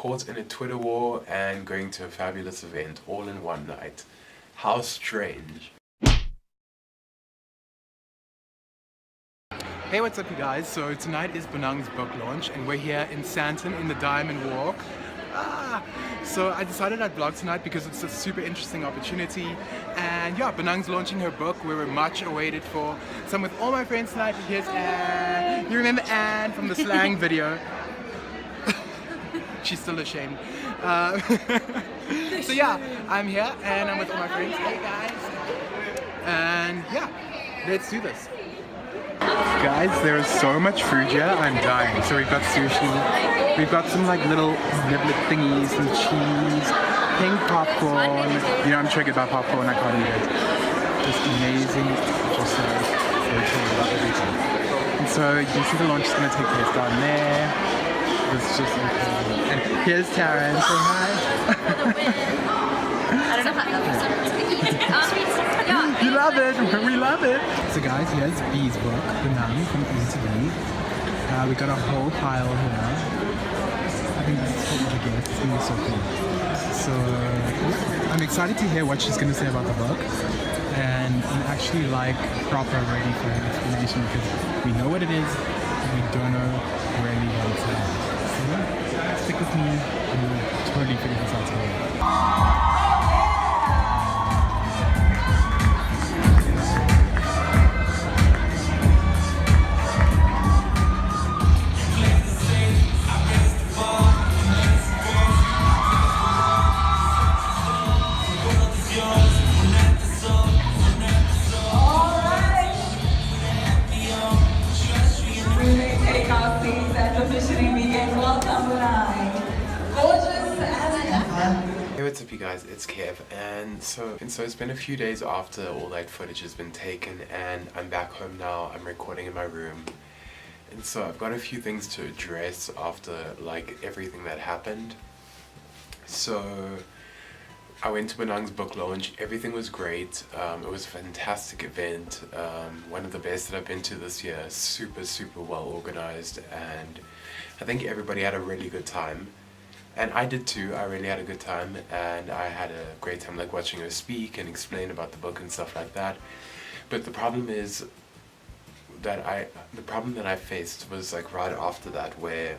caught in a Twitter war and going to a fabulous event all in one night. How strange. Hey, what's up you guys? So tonight is Bonang'S book launch and we're here in Santon in the Diamond Walk. So I decided I'd vlog tonight because it's a super interesting opportunity, and yeah, Bonang'S launching her book. We were much awaited for. So I'm with all my friends tonight. Here's Anne. You remember Anne from the slang video? She's still ashamed. So yeah, I'm here and I'm with all my friends. Hey guys. And yeah, let's do this. Guys, there is so much food here, I'm dying. So we've got sushi, we've got some like little niblet thingies, some cheese, pink popcorn. You know, I'm triggered by popcorn, I can't eat it. Just amazing, just so about everything. And so you can see the launch is going to take place down there. It's just incredible. And here's Taryn, say hi. I don't know how to eat. You love it! We love it! So guys, here's B's book, Bonang from E to B. We got a whole pile here. I think this is for the guests. It's going to be so cool. So yeah, I'm excited to hear what she's going to say about the book. And I'm actually like proper ready for an explanation because we know what it is and we don't know really what it's about. So yeah, stick with me and we'll totally figure this out together. Hey, what's up you guys, it's Kev, and so it's been a few days after all that footage has been taken and I'm back home now. I'm recording in my room, and so I've got a few things to address after like everything that happened. So I went to Bonang'S book launch, everything was great, it was a fantastic event, one of the best that I've been to this year, super well organized, and I think everybody had a really good time. And I did too. I really had a good time, and I had a great time like watching her speak and explain about the book and stuff like that. But the problem is that I faced was like right after that, where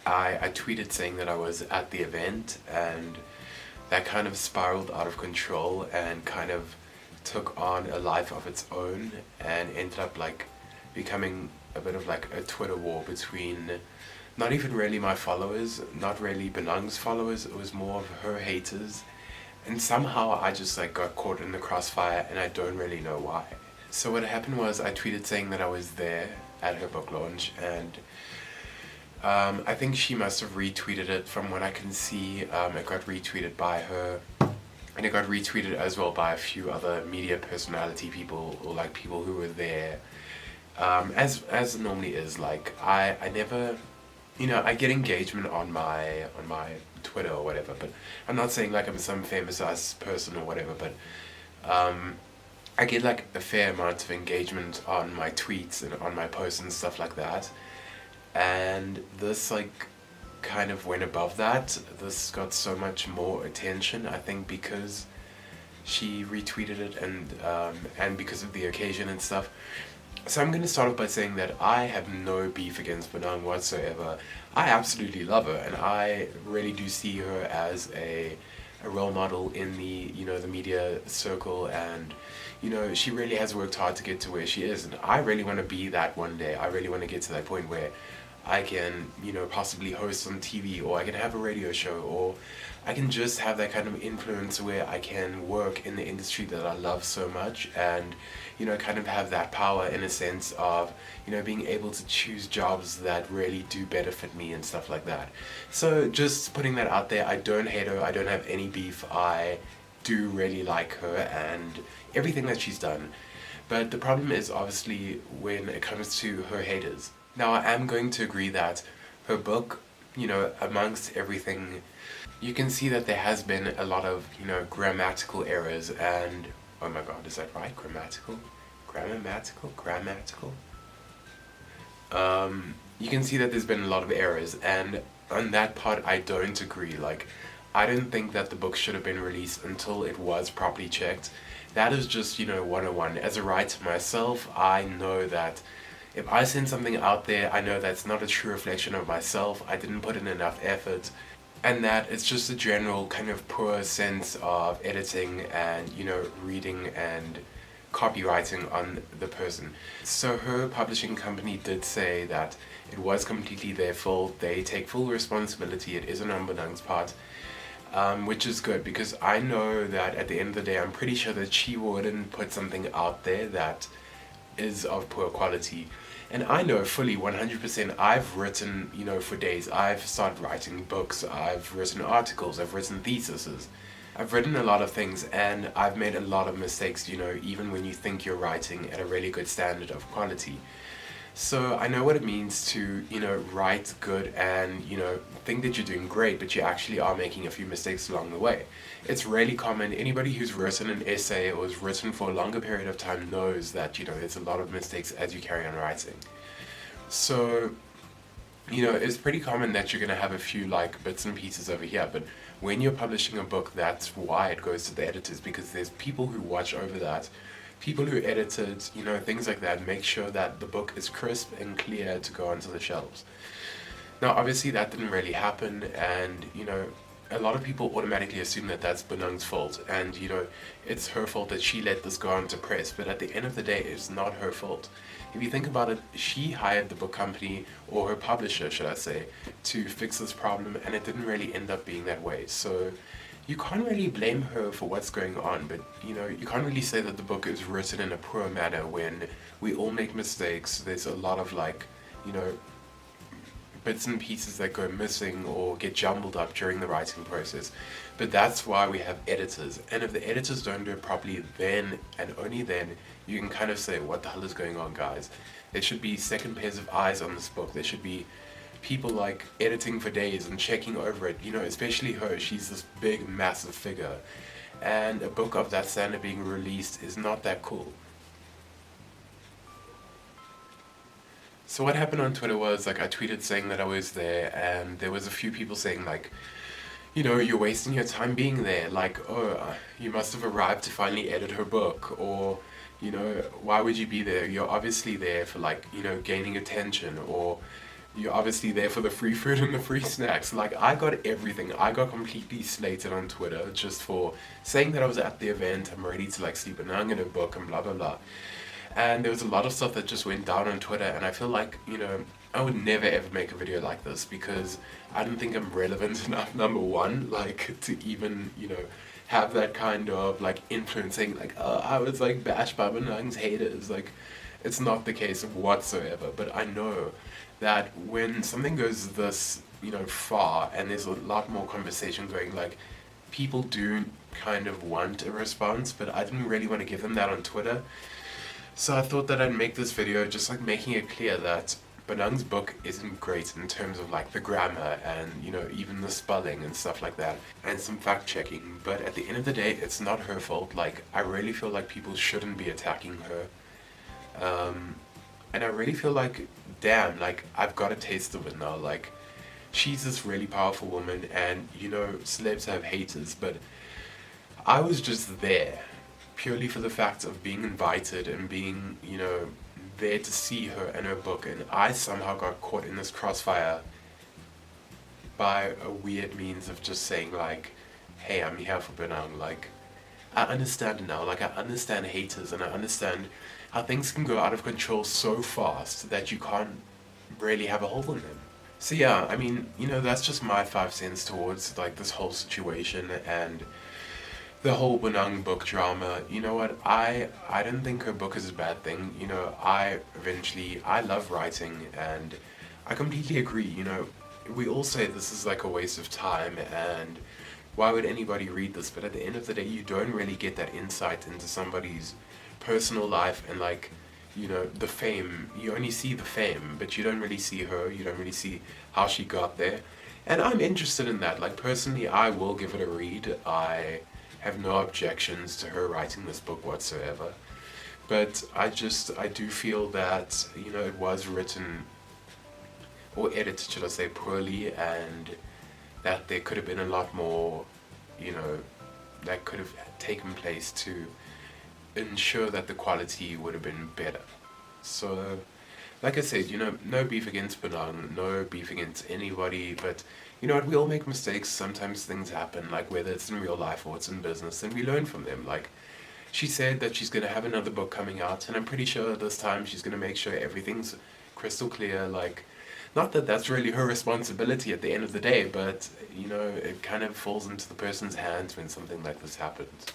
I tweeted saying that I was at the event, and that kind of spiraled out of control and kind of took on a life of its own and ended up like becoming a bit of like a Twitter war between not even really my followers, not really Bonang'S followers, it was more of her haters. And somehow I just like got caught in the crossfire and I don't really know why. So what happened was I tweeted saying that I was there at her book launch, and I think she must have retweeted it. From what I can see, it got retweeted by her, and it got retweeted as well by a few other media personality people, or like people who were there. As it normally is, like I never, you know, I get engagement on my Twitter or whatever, but I'm not saying like I'm some famous ass person or whatever, but I get like a fair amount of engagement on my tweets and on my posts and stuff like that. And this like kind of went above that. This got so much more attention, I think, because she retweeted it and because of the occasion and stuff. So I'm going to start off by saying that I have no beef against Bonang whatsoever. I absolutely love her, and I really do see her as a role model in the, you know, the media circle, and you know, she really has worked hard to get to where she is, and I really want to be that one day. I really want to get to that point where I can, you know, possibly host on TV, or I can have a radio show, or I can just have that kind of influence where I can work in the industry that I love so much, and you know, kind of have that power in a sense of, you know, being able to choose jobs that really do benefit me and stuff like that. So just putting that out there, I don't hate her, I don't have any beef, I do really like her and everything that she's done. But the problem is obviously when it comes to her haters. Now I am going to agree that her book, you know, amongst everything, you can see that there has been a lot of, you know, grammatical errors and, oh my god, is that right? Grammatical? You can see that there's been a lot of errors, and on that part I don't agree. Like, I don't think that the book should have been released until it was properly checked. That is just, 101. As a writer myself, I know that if I send something out there, I know that's not a true reflection of myself, I didn't put in enough effort, and that it's just a general kind of poor sense of editing and, reading and copywriting on the person. So her publishing company did say that it was completely their fault, they take full responsibility, it isn't on Bonang'S part. Which is good, because I know that at the end of the day, I'm pretty sure that she wouldn't put something out there that is of poor quality. And I know fully 100%, I've written, for days. I've started writing books, I've written articles, I've written theses. I've written a lot of things, and I've made a lot of mistakes, even when you think you're writing at a really good standard of quality. So I know what it means to, write good and, think that you're doing great, but you actually are making a few mistakes along the way. It's really common. Anybody who's written an essay or has written for a longer period of time knows that, there's a lot of mistakes as you carry on writing. So, it's pretty common that you're going to have a few, bits and pieces over here, but when you're publishing a book, that's why it goes to the editors, because there's people who watch over that. People who edited, things like that, make sure that the book is crisp and clear to go onto the shelves. Now, obviously, that didn't really happen, and, a lot of people automatically assume that that's Bonang'S fault, and, it's her fault that she let this go on to press, but at the end of the day, it's not her fault. If you think about it, she hired the book company, or her publisher, should I say, to fix this problem, and it didn't really end up being that way. So you can't really blame her for what's going on, but you can't really say that the book is written in a poor manner when we all make mistakes. There's a lot of bits and pieces that go missing or get jumbled up during the writing process. But that's why we have editors, and if the editors don't do it properly, then and only then you can kind of say, what the hell is going on, guys? There should be second pairs of eyes on this book. There should be people editing for days and checking over it, especially her. She's this big, massive figure, and a book of that standard being released is not that cool. So what happened on Twitter was, I tweeted saying that I was there, and there was a few people saying, you're wasting your time being there, oh, you must have arrived to finally edit her book, or, why would you be there? You're obviously there for, gaining attention, or you're obviously there for the free food and the free snacks. I got everything. I got completely slated on Twitter just for saying that I was at the event, I'm ready to sleep in a book and blah blah blah. And there was a lot of stuff that just went down on Twitter, and I feel I would never ever make a video like this, because I don't think I'm relevant enough, number one, to even, have that kind of influencing, I was bashed by Bonang'S haters. It's not the case whatsoever, but I know that when something goes this, far, and there's a lot more conversation going, people do kind of want a response, but I didn't really want to give them that on Twitter. So I thought that I'd make this video just making it clear that Bonang'S book isn't great in terms of the grammar and even the spelling and stuff like that, and some fact checking, but at the end of the day, it's not her fault. I really feel people shouldn't be attacking her. And I really feel damn, I've got a taste of it now. She's this really powerful woman, and celebs have haters, but I was just there purely for the fact of being invited and being, there to see her and her book, and I somehow got caught in this crossfire by a weird means of just saying hey, I'm here for Bonang'. I understand it now. I understand haters, and I understand how things can go out of control so fast that you can't really have a hold on them. So yeah, I mean, that's just my 5 cents towards this whole situation and the whole Bonang' book drama. You know what, I don't think her book is a bad thing. I love writing, and I completely agree. We all say this is a waste of time, and why would anybody read this? But at the end of the day, you don't really get that insight into somebody's personal life and the fame. You only see the fame, but you don't really see her. You don't really see how she got there. And I'm interested in that. Personally, I will give it a read. I have no objections to her writing this book whatsoever. But I do feel that, it was written, or edited, should I say, poorly, and that there could have been a lot more, you know, that could have taken place to ensure that the quality would have been better. So, like I said, you know, no beef against Bonang, no beef against anybody, but you know what, we all make mistakes, sometimes things happen, like whether it's in real life or it's in business, and we learn from them. Like, she said that she's going to have another book coming out, and I'm pretty sure this time she's going to make sure everything's crystal clear, like, not that that's really her responsibility at the end of the day, but, you know, it kind of falls into the person's hands when something like this happens.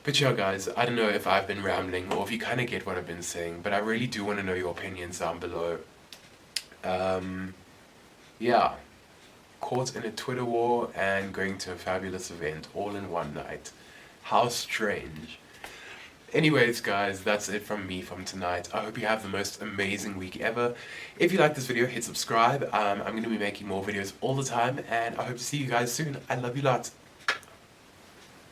But yeah, guys, I don't know if I've been rambling or if you kind of get what I've been saying, but I really do want to know your opinions down below. Yeah, caught in a Twitter war and going to a fabulous event all in one night. How strange. Anyways, guys, that's it from me from tonight. I hope you have the most amazing week ever. If you like this video, hit subscribe. I'm going to be making more videos all the time, and I hope to see you guys soon. I love you lots.